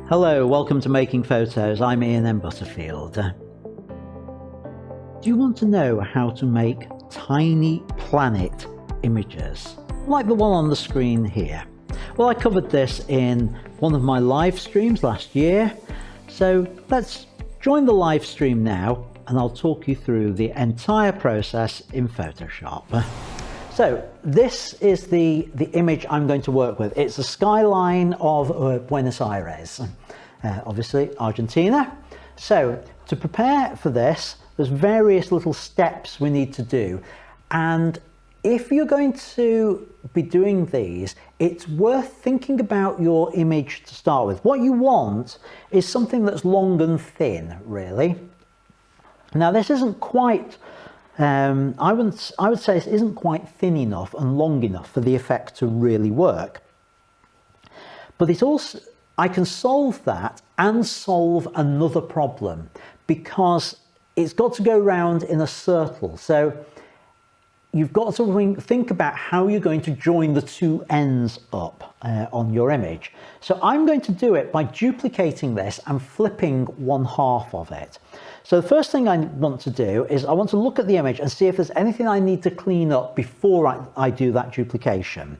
Hello, welcome to Making Photos. I'm Ian Butterfield. Do you want to know how to make tiny planet images, like the one on the screen here? Well, I covered this in one of my live streams last year, so let's join the live stream now and I'll talk you through the entire process in Photoshop. So this is the image I'm going to work with. It's the skyline of Buenos Aires, obviously Argentina. So to prepare for this, there's various little steps we need to do. And if you're going to be doing these, it's worth thinking about your image to start with. What you want is something that's long and thin, really. Now this isn't quite I would say it isn't quite thin enough and long enough for the effect to really work. But it's also, I can solve that and solve another problem, because it's got to go round in a circle. So you've got to think about how you're going to join the two ends up on your image. So I'm going to do it by duplicating this and flipping one half of it. So the first thing I want to do is I want to look at the image and see if there's anything I need to clean up before I do that duplication.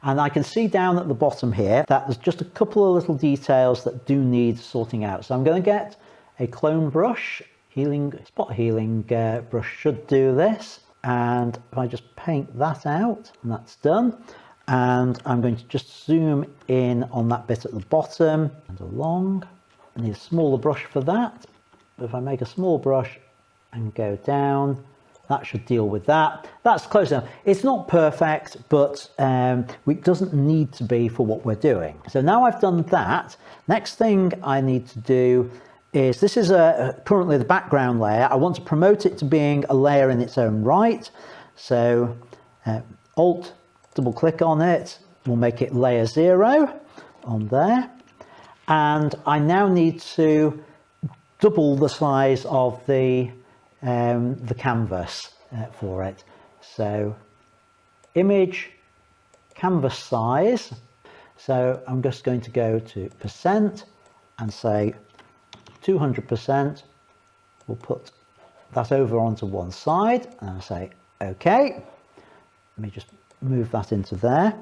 And I can see down at the bottom here that there's just a couple of little details that do need sorting out. So I'm going to get a clone brush, spot healing brush should do this. And if I just paint that out, and that's done. And I'm going to just zoom in on that bit at the bottom and along. I need a smaller brush for that. But if I make a small brush and go down, that should deal with that. That's close enough. It's not perfect, but it doesn't need to be for what we're doing. So now I've done that, next thing I need to do is, this is currently the background layer. I want to promote it to being a layer in its own right. So Alt, double click on it, we'll make it layer 0 on there. And I now need to double the size of the canvas for it. So image, canvas size. So I'm just going to go to percent and say 200%. We'll put that over onto one side and I'll say OK. Let me just move that into there.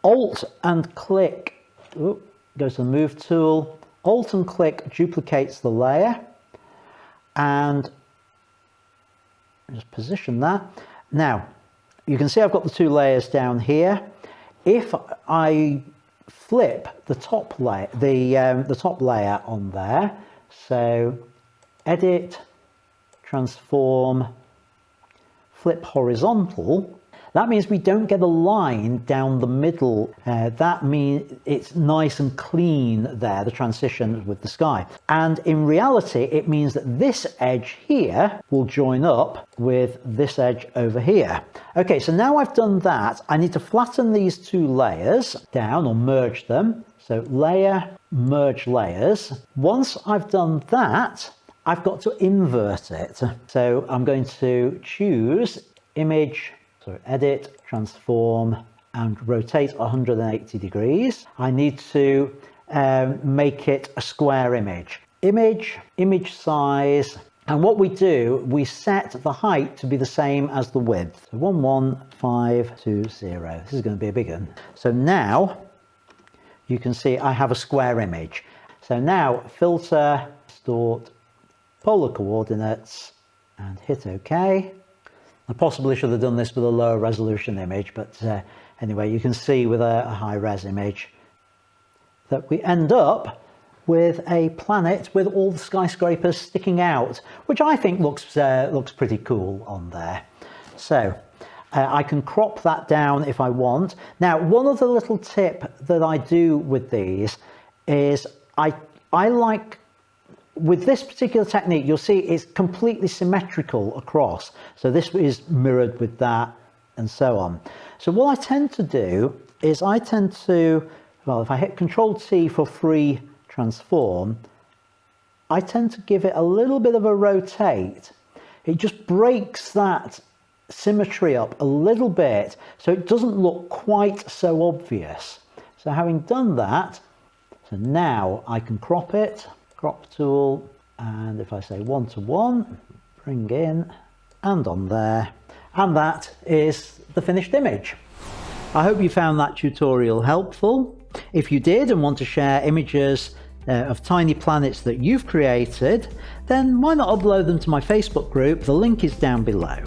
Alt and click, goes to the move tool. Alt and click duplicates the layer, and just position that. Now you can see I've got the two layers down here. If I flip the top layer, the top layer on there, so edit, transform, flip horizontal, that means we don't get a line down the middle. That means it's nice and clean there, the transition with the sky. And in reality, it means that this edge here will join up with this edge over here. Okay, so now I've done that, I need to flatten these two layers down or merge them. So layer, merge layers. Once I've done that, I've got to invert it. So I'm going to choose image, so edit, transform, and rotate 180 degrees. I need to make it a square image. Image size, and what we do, we set the height to be the same as the width. So 11520. This is going to be a big one. So now you can see I have a square image. So now filter, distort, polar coordinates, and hit OK. I possibly should have done this with a lower resolution image, but anyway, you can see with a high res image that we end up with a planet with all the skyscrapers sticking out, which I think looks pretty cool on there. So I can crop that down if I want. Now, one other little tip that I do with these is I like, with this particular technique, you'll see it's completely symmetrical across. So this is mirrored with that and so on. So what I tend to do is well, if I hit Control-T for free transform, I tend to give it a little bit of a rotate. It just breaks that symmetry up a little bit so it doesn't look quite so obvious. So having done that, So now I can crop it, crop tool, and if I say 1 to 1, bring in and on there, and that is the finished image. I hope you found that tutorial helpful. If you did and want to share images of tiny planets that you've created, then why not upload them to my Facebook group? The link is down below.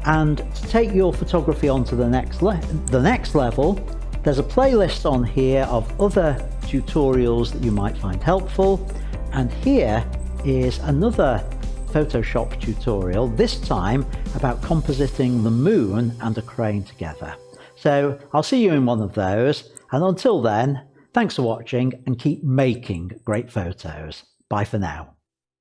And to take your photography on to the next level, there's a playlist on here of other tutorials that you might find helpful. And here is another Photoshop tutorial, this time about compositing the moon and a crane together. So I'll see you in one of those. And until then, thanks for watching and keep making great photos. Bye for now.